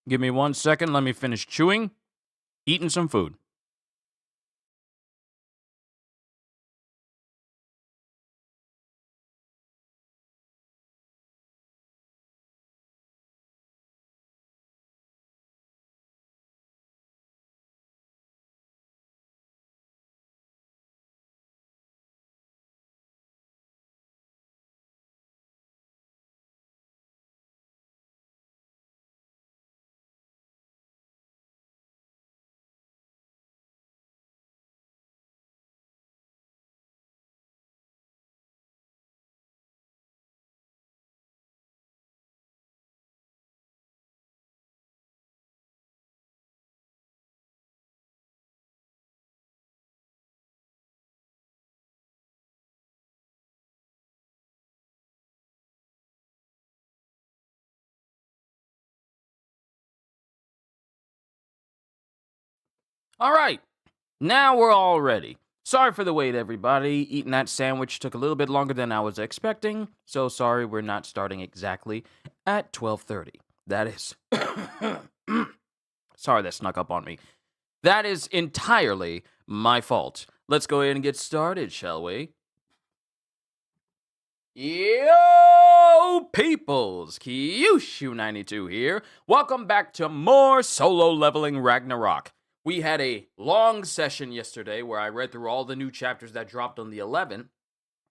Give me 1 second. Let me finish chewing, eating some food. All right. Now we're all ready. Sorry for the wait, everybody. Eating that sandwich took a little bit longer than I was expecting. So sorry we're not starting exactly at 12:30. That is Sorry that snuck up on me. That is entirely my fault. Let's go ahead and get started, shall we? Yo, peoples! Qushu92 here. Welcome back to more solo leveling Ragnarok. We had a long session yesterday where I read through all the new chapters that dropped on the 11th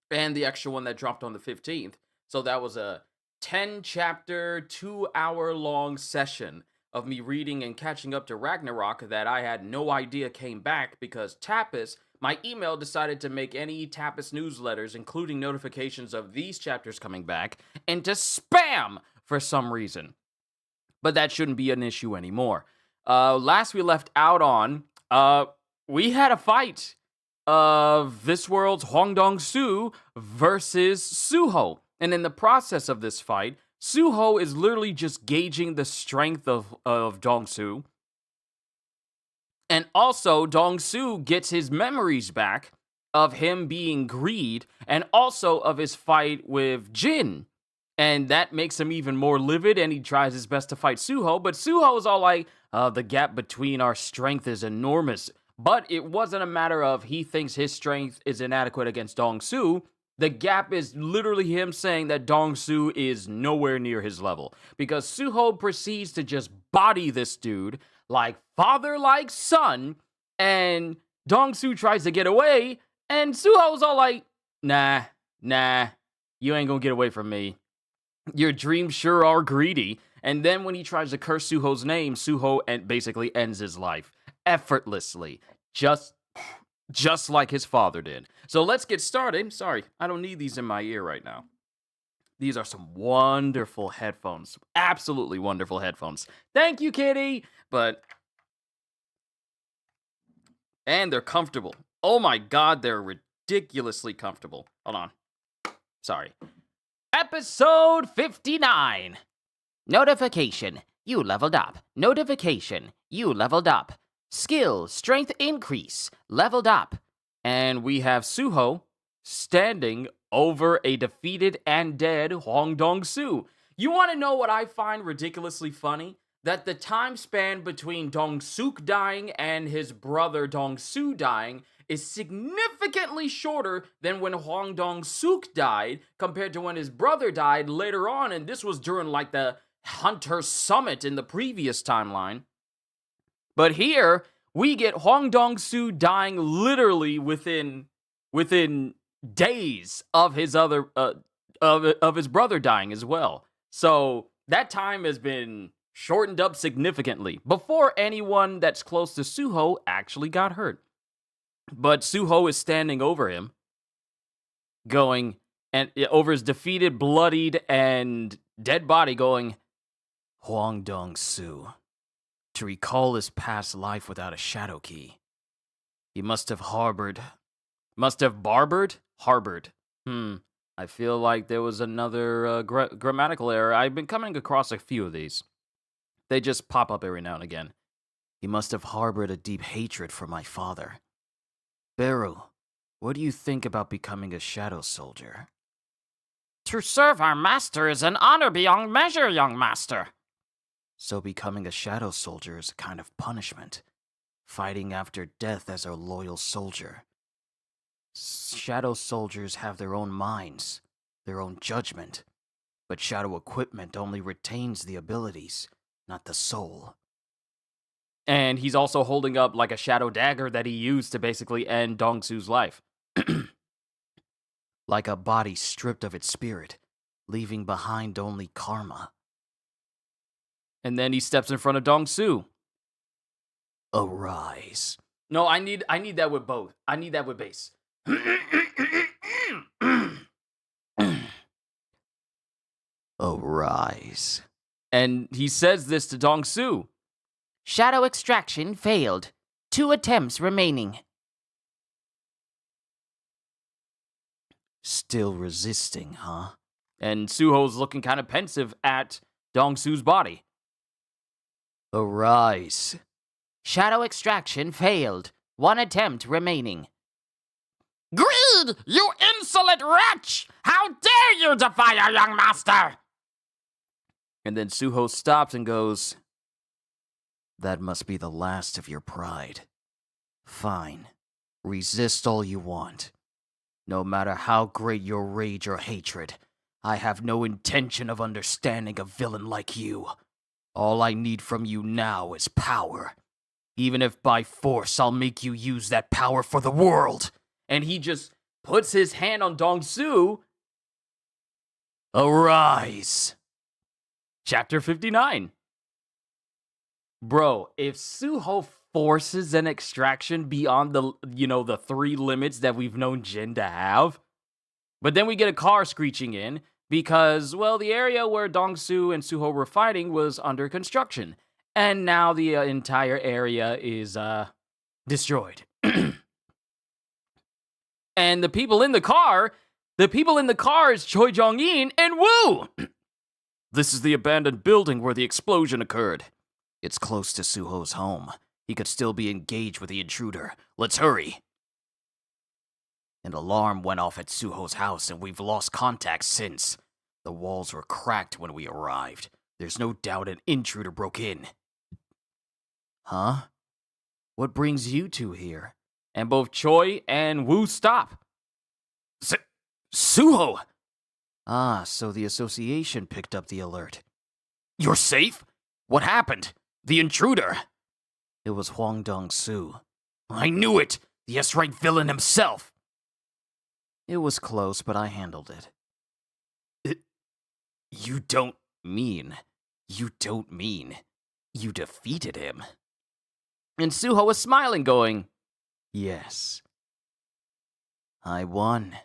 and the extra one that dropped on the 15th. So that was a 10 chapter, 2 hour long session of me reading and catching up to Ragnarok that I had no idea came back because Tapas, my email, decided to make any Tapas newsletters, including notifications of these chapters coming back, into spam for some reason. But that shouldn't be an issue anymore. Last we left out on, we had a fight of this world's Hwang Dong-soo versus Suho. And in the process of this fight, Suho is literally just gauging the strength of Dong-soo. And also, Dong-soo gets his memories back of him being greed and also of his fight with Jin. And that makes him even more livid, and he tries his best to fight Suho. But Suho is all like, the gap between our strength is enormous. But it wasn't a matter of he thinks his strength is inadequate against Dong-soo. The gap is literally him saying that Dong-soo is nowhere near his level. Because Suho proceeds to just body this dude like father, like son. And Dong-soo tries to get away. And Suho's all like, nah, you ain't gonna get away from me. Your dreams sure are greedy. And then when he tries to curse Suho's name, Suho basically ends his life effortlessly, just like his father did. So let's get started. Sorry, I don't need these in my ear right now. These are some wonderful headphones. Absolutely wonderful headphones. Thank you, kitty. And they're comfortable. Oh my god, they're ridiculously comfortable. Hold on. Sorry. Episode 59. Notification. You leveled up. Notification. You leveled up. Skill, strength increase. Leveled up. And we have Suho standing over a defeated and dead Hwang Dong-soo. You want to know what I find ridiculously funny? That the time span between Dong-suk dying and his brother Dong-soo dying is significantly shorter than when Hwang Dong-suk died compared to when his brother died later on, and this was during like the Hunter Summit in the previous timeline. But here we get Hwang Dong-soo dying literally within days of his other of his brother dying as well. So that time has been shortened up significantly before anyone that's close to Suho actually got hurt. But Suho is standing over him, going, and over his defeated, bloodied, and dead body, going, Hwang Dong-soo, to recall his past life without a shadow key. He must have harbored. I feel like there was another grammatical error. I've been coming across a few of these. They just pop up every now and again. He must have harbored a deep hatred for my father. Beru, what do you think about becoming a shadow soldier? To serve our master is an honor beyond measure, young master. So becoming a shadow soldier is a kind of punishment. Fighting after death as a loyal soldier. Shadow soldiers have their own minds, their own judgment. But shadow equipment only retains the abilities, not the soul. And he's also holding up like a shadow dagger that he used to basically end Dongsu's life. Like a body stripped of its spirit, leaving behind only karma. And then he steps in front of Dongsu. Arise. No, I need that with both. I need that with bass. Arise. And he says this to Dongsu. Shadow extraction failed. 2 attempts remaining. Still resisting, huh? And Suho's looking kind of pensive at Dongsu's body. Arise. Shadow extraction failed. 1 attempt remaining. Greed, you insolent wretch! How dare you defy our young master! And then Suho stops and goes, That must be the last of your pride. Fine. Resist all you want. No matter how great your rage or hatred, I have no intention of understanding a villain like you. All I need from you now is power. Even if by force I'll make you use that power for the world. and he just puts his hand on Dongsu. Arise. Chapter 59. Bro, if Suho forces an extraction beyond the 3 limits that we've known Jin to have, but then we get a car screeching in because, well, the area where Dongsu and Suho were fighting was under construction, and now the entire area is destroyed. And the people in the car is Choi Jong-in and Woo. This is the abandoned building where the explosion occurred. It's close to Suho's home. He could still be engaged with the intruder. Let's hurry. An alarm went off at Suho's house, and we've lost contact since. The walls were cracked when we arrived. There's no doubt an intruder broke in. Huh? What brings you two here? And both Choi and Woo stop. Suho! Ah, so the association picked up the alert. You're safe? What happened? The intruder! It was Hwang Dong-su. I knew it! The S-right villain himself! It was close, but I handled it. You don't mean you defeated him? And Suho was smiling, going, Yes. I won.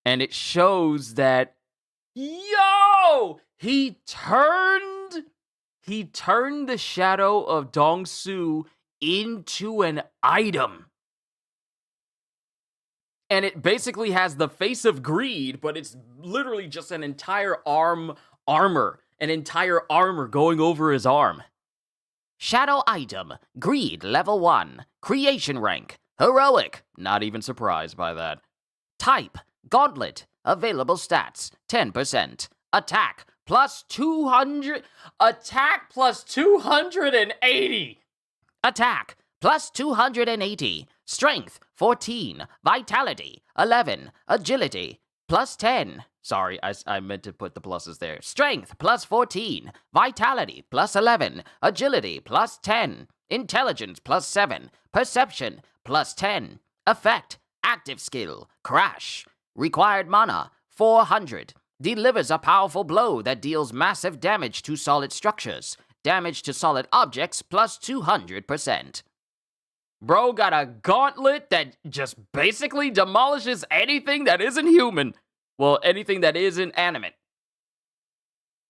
And it shows that, he turned the shadow of Dongsu into an item. And it basically has the face of greed, but it's literally just an entire armor going over his arm. Shadow item. Greed level 1. Creation rank. Heroic. Not even surprised by that. Type. Gauntlet. Available stats. 10%. Attack. Plus 200. Attack plus 280. Attack. Plus 280. Strength. 14. Vitality. 11. Agility. Plus 10. Sorry, I meant to put the pluses there. Strength. Plus 14. Vitality. Plus 11. Agility. Plus 10. Intelligence. Plus 7. Perception. Plus 10. Effect. Active skill. Crash. Required mana. 400. Delivers a powerful blow that deals massive damage to solid structures. Damage to solid objects plus 200%. Bro got a gauntlet that just basically demolishes anything that isn't human. Well, anything that isn't animate.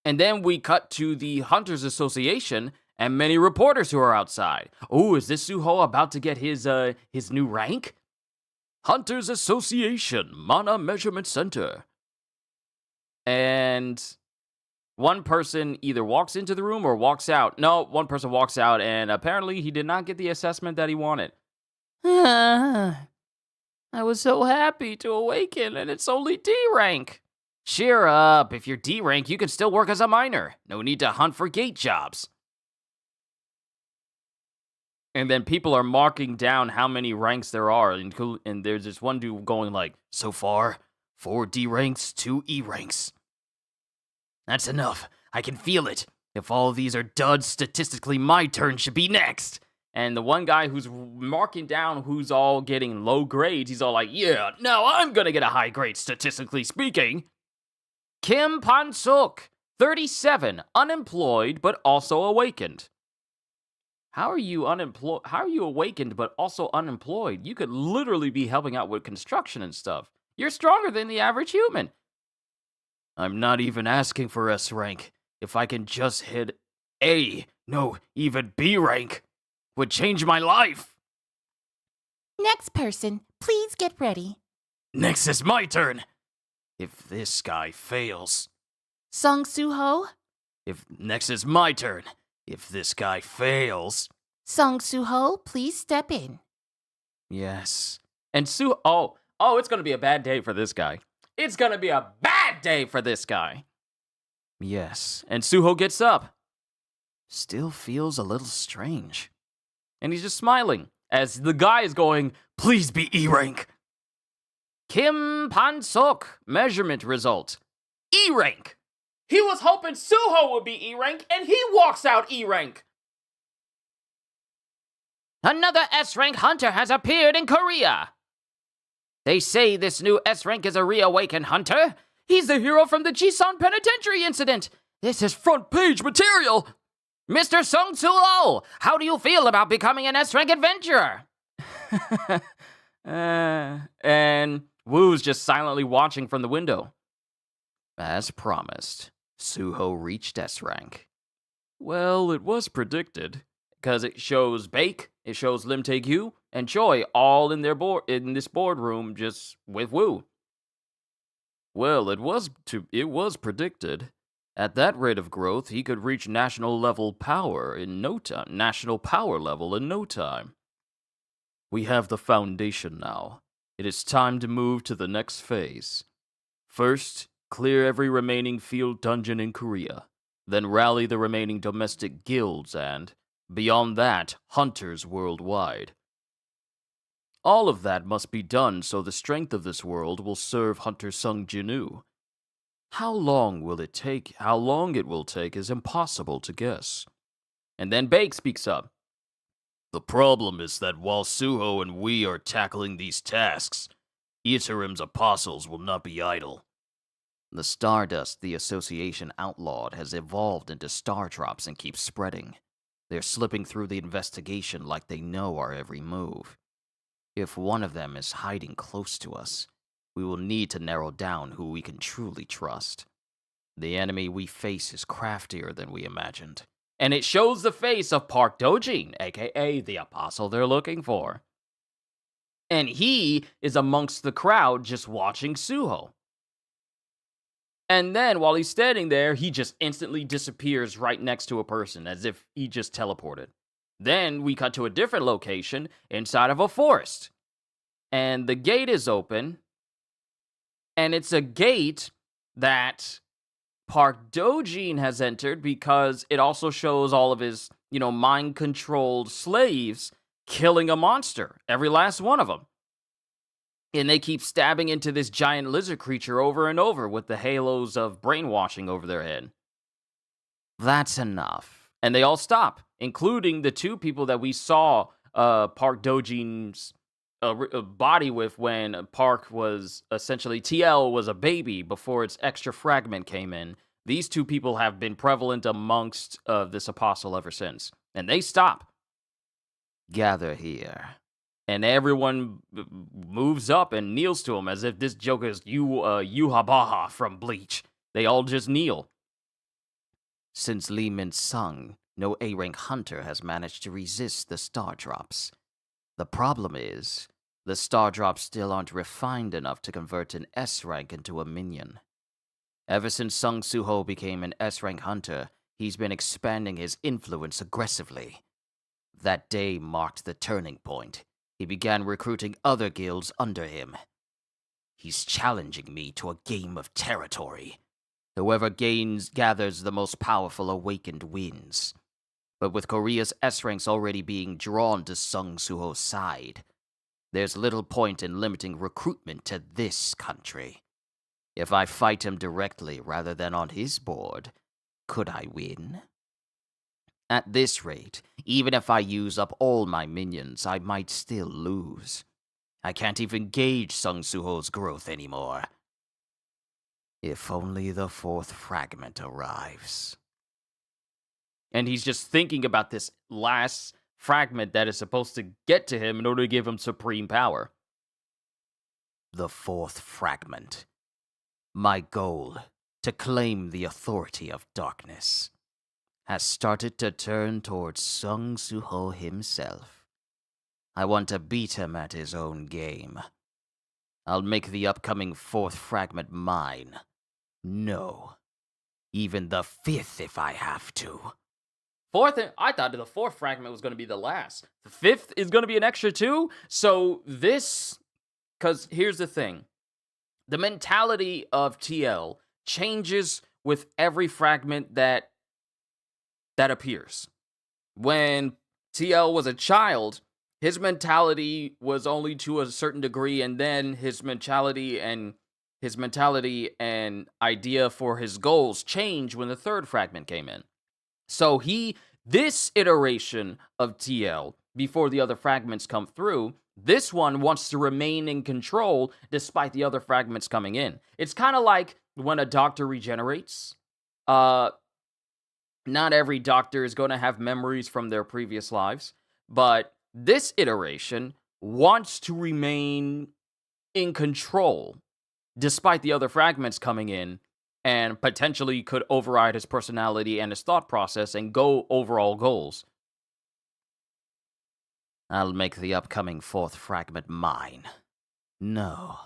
And then we cut to the Hunters Association and many reporters who are outside. Oh, is this Suho about to get his new rank? Hunters Association, Mana Measurement Center. And one person either walks into the room or walks out. No, one person walks out, and apparently he did not get the assessment that he wanted. I was so happy to awaken, and it's only D rank. Cheer up. If you're D rank, you can still work as a miner. No need to hunt for gate jobs. And then people are marking down how many ranks there are, and there's this one dude going like, So far, 4 D ranks, 2 E ranks. That's enough. I can feel it. If all these are duds, statistically my turn should be next. and the one guy who's marking down who's all getting low grades, he's all like, yeah, now I'm gonna get a high grade, statistically speaking. Kim Pan-suk, 37, unemployed, but also awakened. How are you unemployed? How are you awakened, but also unemployed? You could literally be helping out with construction and stuff. You're stronger than the average human. I'm not even asking for S rank. If I can just hit A, no, even B rank, would change my life. Next person, please get ready. Next is my turn. If this guy fails. Song Soo-ho? If next is my turn. If this guy fails. Song Soo-ho, please step in. Yes. And oh, it's gonna be a bad day for this guy. It's gonna be a bad day for this guy. Yes. And Suho gets up, Still feels a little strange. and he's just smiling as the guy is going, Please be E rank. Kim Pan-suk, measurement result, E rank. He was hoping Suho would be E rank, and he walks out E rank. Another S-rank hunter has appeared in Korea. They say this new S-rank is a reawakened hunter. He's the hero from the Jisan Penitentiary incident. This is front page material. Mr. Sung Soo-ho, how do you feel about becoming an S-rank adventurer? And Woo's just silently watching from the window. As promised, Suho reached S rank. Well, it was predicted, because it shows Bake, it shows Lim Tae-gyu, and Choi all in this boardroom just with Woo. Well, it was predicted. At that rate of growth, he could reach national power level in no time. We have the foundation now. It is time to move to the next phase. First, clear every remaining field dungeon in Korea. Then rally the remaining domestic guilds and, beyond that, hunters worldwide. All of that must be done so the strength of this world will serve Hunter Sung Jinu. How long it will take is impossible to guess. And then Bake speaks up. The problem is that while Suho and we are tackling these tasks, Iterim's apostles will not be idle. The stardust the association outlawed has evolved into star drops and keeps spreading. They're slipping through the investigation like they know our every move. If one of them is hiding close to us, we will need to narrow down who we can truly trust. The enemy we face is craftier than we imagined. And it shows the face of Park Dojin, aka the apostle they're looking for. And he is amongst the crowd just watching Suho. And then while he's standing there, he just instantly disappears right next to a person, as if he just teleported. Then we cut to a different location inside of a forest. And the gate is open. And it's a gate that Park Dojin has entered because it also shows all of his, mind-controlled slaves killing a monster. Every last one of them. And they keep stabbing into this giant lizard creature over and over with the halos of brainwashing over their head. That's enough. And they all stop, including the 2 people that we saw Park Dojin's body with when Park was essentially, TL was a baby before its extra fragment came in. These 2 people have been prevalent amongst this apostle ever since. And they stop. Gather here. And everyone moves up and kneels to him as if this joke is Yuhabaha from Bleach. They all just kneel. Since Lee Min-sung, no A-rank hunter has managed to resist the star drops. The problem is, the star drops still aren't refined enough to convert an S-rank into a minion. Ever since Sung Soo-ho became an S-rank hunter, he's been expanding his influence aggressively. That day marked the turning point. He began recruiting other guilds under him. He's challenging me to a game of territory. Whoever gathers the most powerful awakened wins. But with Korea's S ranks already being drawn to Sung Suho's side, there's little point in limiting recruitment to this country. If I fight him directly rather than on his board, could I win? At this rate, even if I use up all my minions, I might still lose. I can't even gauge Sung Suho's growth anymore. If only the 4th fragment arrives. And he's just thinking about this last fragment that is supposed to get to him in order to give him supreme power. The 4th fragment. My goal, to claim the authority of darkness, has started to turn towards Sung Suho himself. I want to beat him at his own game. I'll make the upcoming 4th fragment mine. No, even the 5th if I have to. I thought the 4th fragment was going to be the last. The 5th is going to be an extra 2. So because here's the thing. The mentality of TL changes with every fragment that appears. When TL was a child, his mentality was only to a certain degree, and then his mentality and idea for his goals changed when the 3rd fragment came in. So this iteration of TL, before the other fragments come through, this one wants to remain in control despite the other fragments coming in. It's kind of like when a doctor regenerates. Not every doctor is going to have memories from their previous lives, but this iteration wants to remain in control despite the other fragments coming in, and potentially could override his personality and his thought process and go overall goals. I'll make the upcoming 4th fragment mine. No,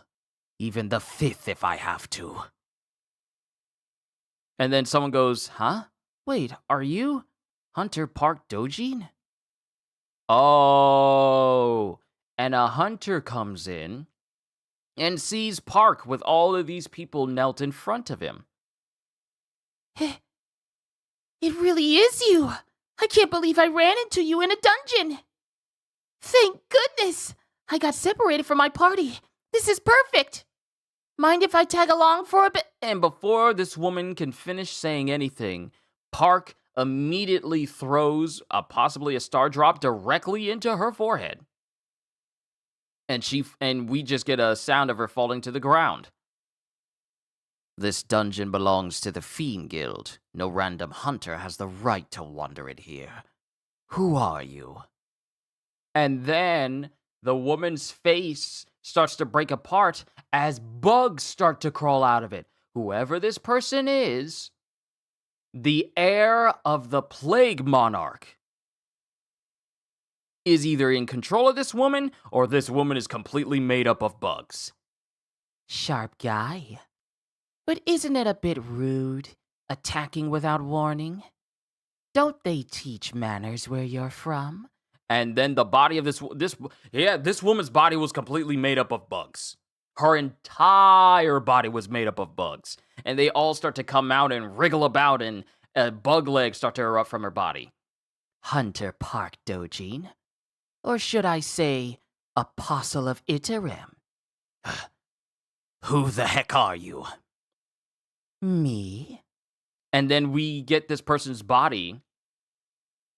even the 5th if I have to. And then someone goes, huh? Wait, are you Hunter Park Dojin? Oh, and a hunter comes in and sees Park with all of these people knelt in front of him. It really is you. I can't believe I ran into you in a dungeon. Thank goodness. I got separated from my party. This is perfect. Mind if I tag along for a bit? And before this woman can finish saying anything, Park immediately throws possibly a star drop directly into her forehead. And we just get a sound of her falling to the ground. This dungeon belongs to the Fiend Guild. No random hunter has the right to wander it here. Who are you? And then the woman's face starts to break apart as bugs start to crawl out of it. Whoever this person is, the heir of the Plague Monarch, is either in control of this woman or this woman is completely made up of bugs. Sharp guy. But isn't it a bit rude, attacking without warning? Don't they teach manners where you're from? And then the body of this woman's body was completely made up of bugs. Her entire body was made up of bugs. And they all start to come out and wriggle about, and bug legs start to erupt from her body. Hunter Park Dojin? Or should I say, Apostle of Iterim? Who the heck are you? Me? And then we get this person's body.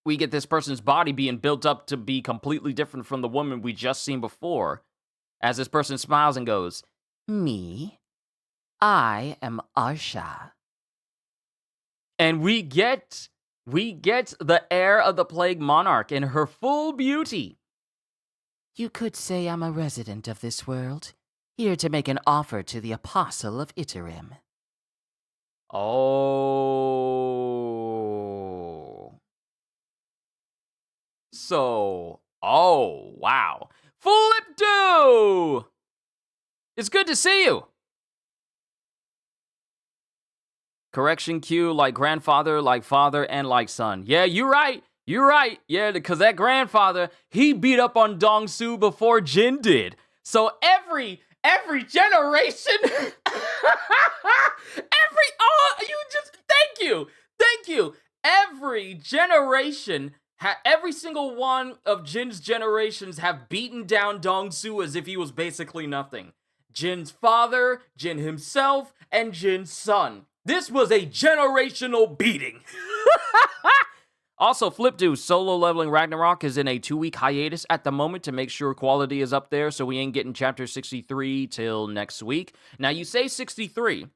We get this person's body being built up to be completely different from the woman we just seen before. As this person smiles and goes, Me? I am Arsha. And we get the heir of the Plague Monarch in her full beauty. You could say I'm a resident of this world, here to make an offer to the Apostle of Iterim. Oh. So, oh, wow. Flip-do! It's good to see you. Correction Q, like grandfather, like father, and like son. Yeah, you're right. You're right. Yeah, because that grandfather, he beat up on Dongsu before Jin did. So every generation, thank you. every generation, every single one of Jin's generations have beaten down Dongsu as if he was basically nothing. Jin's father, Jin himself, and Jin's son. This was a generational beating. Also, Flipdo, solo leveling Ragnarok is in a 2-week hiatus at the moment to make sure quality is up there, so we ain't getting chapter 63 till next week. Now, you say 63,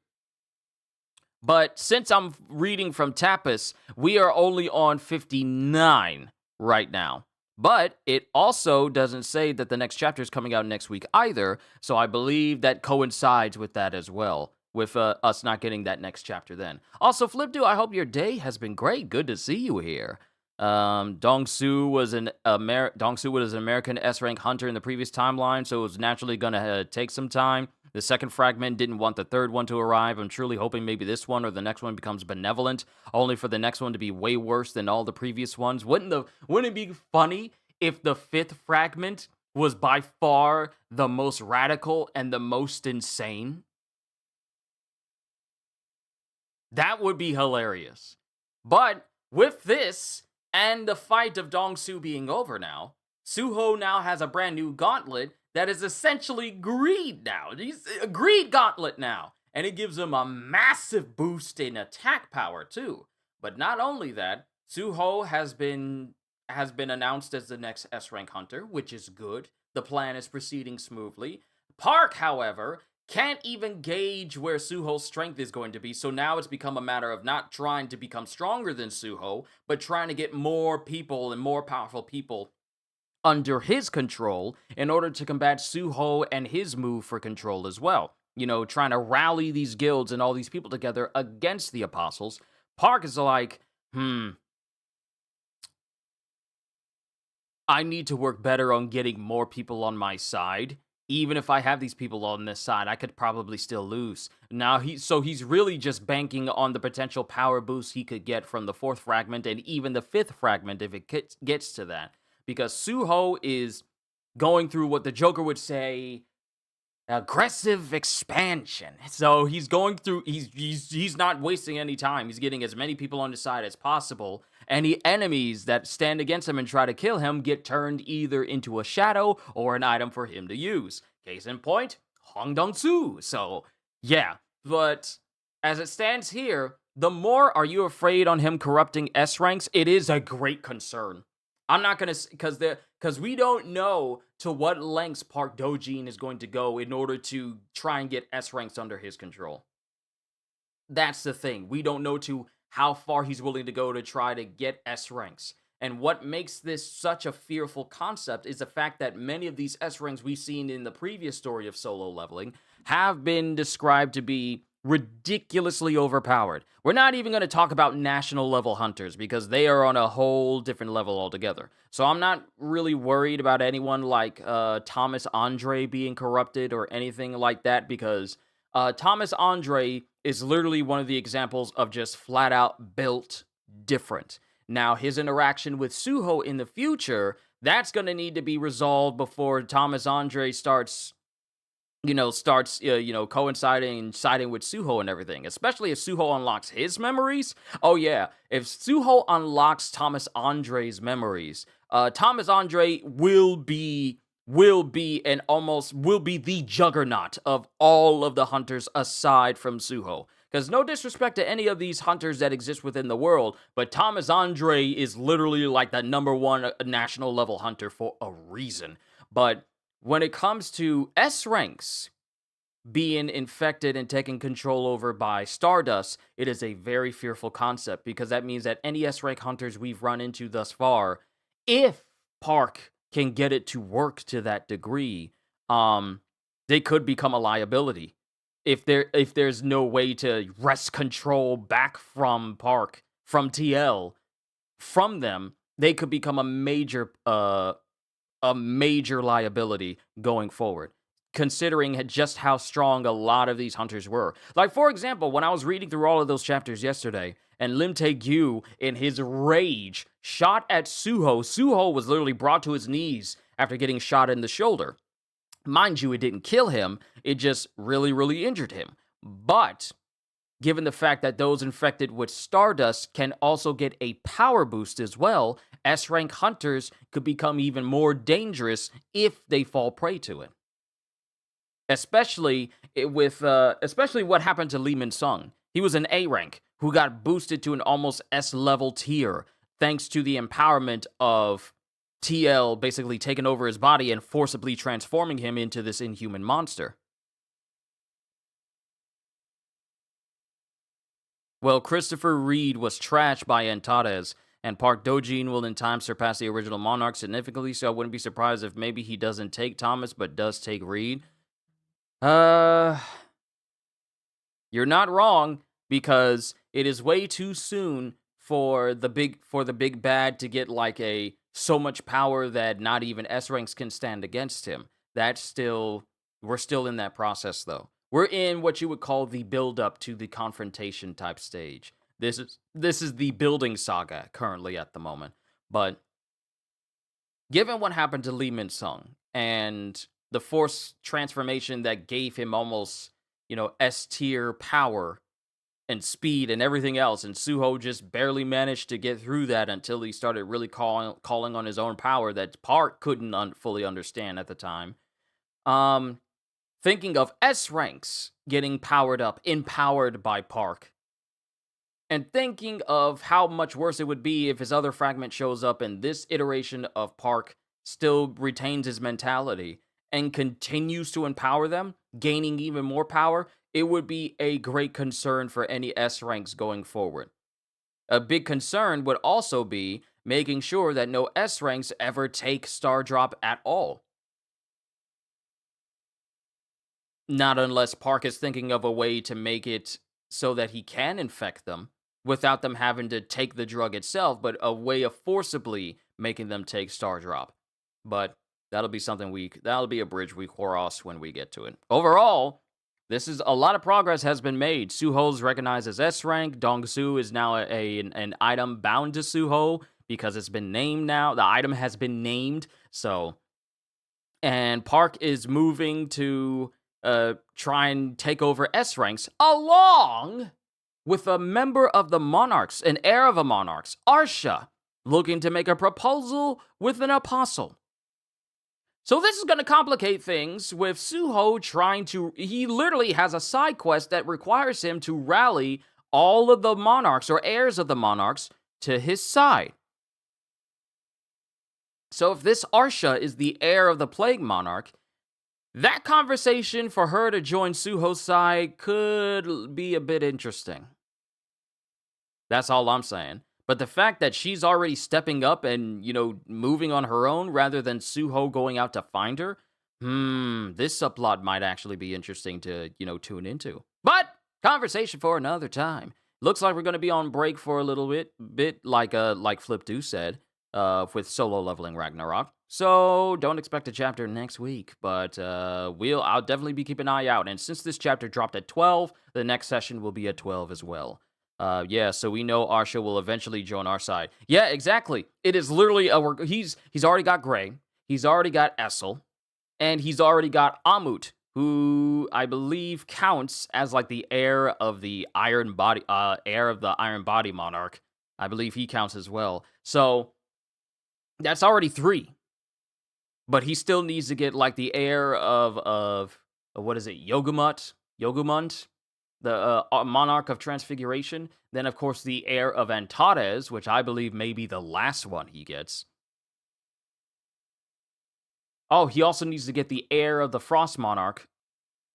but since I'm reading from Tapas, we are only on 59 right now. But it also doesn't say that the next chapter is coming out next week either, so I believe that coincides with that as well, with us not getting that next chapter then. Also, Flipdo, I hope your day has been great. Good to see you here. Dongsu was an American S-rank hunter in the previous timeline, so it was naturally going to take some time. The second fragment didn't want the third one to arrive. I'm truly hoping maybe this one or the next one becomes benevolent, only for the next one to be way worse than all the previous ones. Wouldn't it be funny if the fifth fragment was by far the most radical and the most insane? That would be hilarious. But with this and the fight of Dongsu being over now, Suho now has a brand new gauntlet that is essentially greed now. He's a greed gauntlet now. And it gives him a massive boost in attack power too. But not only that, Suho has been announced as the next S-rank hunter, which is good. The plan is proceeding smoothly. Park, however, can't even gauge where Suho's strength is going to be, so now it's become a matter of not trying to become stronger than Suho, but trying to get more people and more powerful people under his control in order to combat Suho and his move for control as well. You know, trying to rally these guilds and all these people together against the apostles. Park is like, I need to work better on getting more people on my side. Even if I have these people on this side, I could probably still lose. Now, he's really just banking on the potential power boost he could get from the fourth fragment and even the fifth fragment if it gets to that. Because Suho is going through what the Joker would say, aggressive expansion. So he's going through, he's not wasting any time. He's getting as many people on his side as possible. Any enemies that stand against him and try to kill him get turned either into a shadow or an item for him to use. Case in point, Hong Dong-su. So, yeah. But as it stands here, the more are you afraid on him corrupting S ranks, it is a great concern. I'm not going to, because we don't know to what lengths Park Dojin is going to go in order to try and get S ranks under his control. That's the thing. We don't know to how far he's willing to go to try to get S ranks. And what makes this such a fearful concept is the fact that many of these S ranks we've seen in the previous story of solo leveling have been described to be ridiculously overpowered. We're not even going to talk about national level hunters because they are on a whole different level altogether. So I'm not really worried about anyone like Thomas Andre being corrupted or anything like that, because Thomas Andre is literally one of the examples of just flat out built different. Now, his interaction with Suho in the future, that's going to need to be resolved before Thomas Andre starts coinciding and siding with Suho and everything, especially if Suho unlocks his memories. Oh yeah, if Suho unlocks Thomas Andre's memories, Thomas Andre will be the juggernaut of all of the hunters aside from Suho. Because no disrespect to any of these hunters that exist within the world, but Thomas Andre is literally like the #1 national level hunter for a reason. But when it comes to S ranks being infected and taken control over by Stardust, it is a very fearful concept, because that means that any S rank hunters we've run into thus far, if Park can get it to work to that degree, they could become a liability. If there's no way to wrest control back from Park, from TL, from them, they could become a major liability going forward, considering just how strong a lot of these hunters were. Like, for example, when I was reading through all of those chapters yesterday, and Lim Tae-gyu, in his rage, shot at Suho. Suho was literally brought to his knees after getting shot in the shoulder. Mind you, it didn't kill him, it just really, really injured him. But given the fact that those infected with Stardust can also get a power boost as well, S-rank hunters could become even more dangerous if they fall prey to it. Especially what happened to Lee Min-sung. He was an A rank who got boosted to an almost S-level tier thanks to the empowerment of TL basically taking over his body and forcibly transforming him into this inhuman monster. Well, Christopher Reed was trashed by Antares, and Park Dojin will in time surpass the original Monarch significantly, so I wouldn't be surprised if maybe he doesn't take Thomas, but does take Reed. You're not wrong, because it is way too soon for the big bad to get like so much power that not even S ranks can stand against him. We're still in that process though. We're in what you would call the build up to the confrontation type stage. This is the building saga currently at the moment. But given what happened to Lee Min-sung and the force transformation that gave him almost, S tier power and speed and everything else, and Suho just barely managed to get through that until he started really calling on his own power that Park couldn't fully understand at the time. Thinking of S ranks getting powered up, empowered by Park, and thinking of how much worse it would be if his other fragment shows up and this iteration of Park still retains his mentality and continues to empower them, gaining even more power, it would be a great concern for any S ranks going forward. A big concern would also be making sure that no S ranks ever take Star Drop at all. Not unless Park is thinking of a way to make it so that he can infect them without them having to take the drug itself, but a way of forcibly making them take Star Drop. But that'll be a bridge we cross when we get to it. Overall, this is a lot of progress has been made. Suho's recognized as S rank. Dongsu is now an item bound to Suho because it's been named now. The item has been named. And Park is moving to try and take over S ranks along with a member of the Monarchs, an heir of the Monarchs, Arsha, looking to make a proposal with an apostle. So this is going to complicate things with Suho he literally has a side quest that requires him to rally all of the Monarchs or heirs of the Monarchs to his side. So if this Arsha is the heir of the Plague Monarch, that conversation for her to join Suho's side could be a bit interesting. That's all I'm saying. But the fact that she's already stepping up and, moving on her own rather than Suho going out to find her, this subplot might actually be interesting to, tune into. But conversation for another time. Looks like we're going to be on break for a little bit like Flip Do said, with solo leveling Ragnarok. So don't expect a chapter next week, but I'll definitely be keeping an eye out. And since this chapter dropped at 12, the next session will be at 12 as well. So we know Arsha will eventually join our side. Yeah, exactly. It is literally he's already got Gray, he's already got Essel, and he's already got Amut, who I believe counts as like the heir of the Iron Body Monarch. I believe he counts as well. So that's already 3. But he still needs to get like the heir of what is it, Yogumunt, the Monarch of Transfiguration. Then, of course, the heir of Antares, which I believe may be the last one he gets. Oh, he also needs to get the heir of the Frost Monarch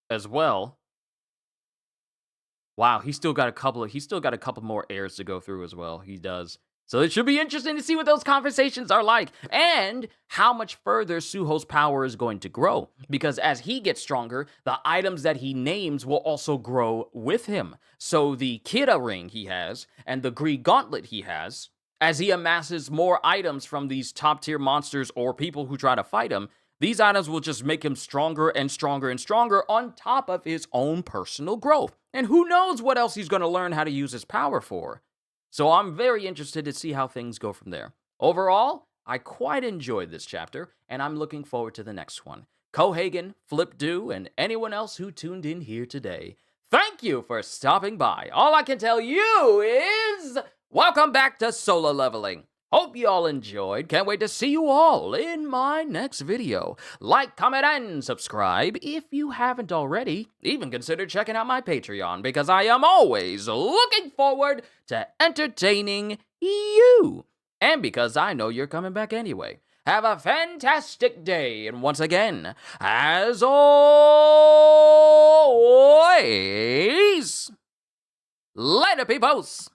as well. Wow, he's still got a couple more heirs to go through as well. He does. So it should be interesting to see what those conversations are like and how much further Suho's power is going to grow. Because as he gets stronger, the items that he names will also grow with him. So the Kira ring he has and the Gree gauntlet he has, as he amasses more items from these top tier monsters or people who try to fight him, these items will just make him stronger and stronger and stronger on top of his own personal growth. And who knows what else he's going to learn how to use his power for. So I'm very interested to see how things go from there. Overall, I quite enjoyed this chapter, and I'm looking forward to the next one. Cohagen, Flip Do, and anyone else who tuned in here today, Thank you for stopping by. All I can tell you is welcome back to Solo Leveling. Hope you all enjoyed. Can't wait to see you all in my next video. Like, comment, and subscribe if you haven't already. Even consider checking out my Patreon because I am always looking forward to entertaining you. And because I know you're coming back anyway. Have a fantastic day. And once again, as always, later, peoples.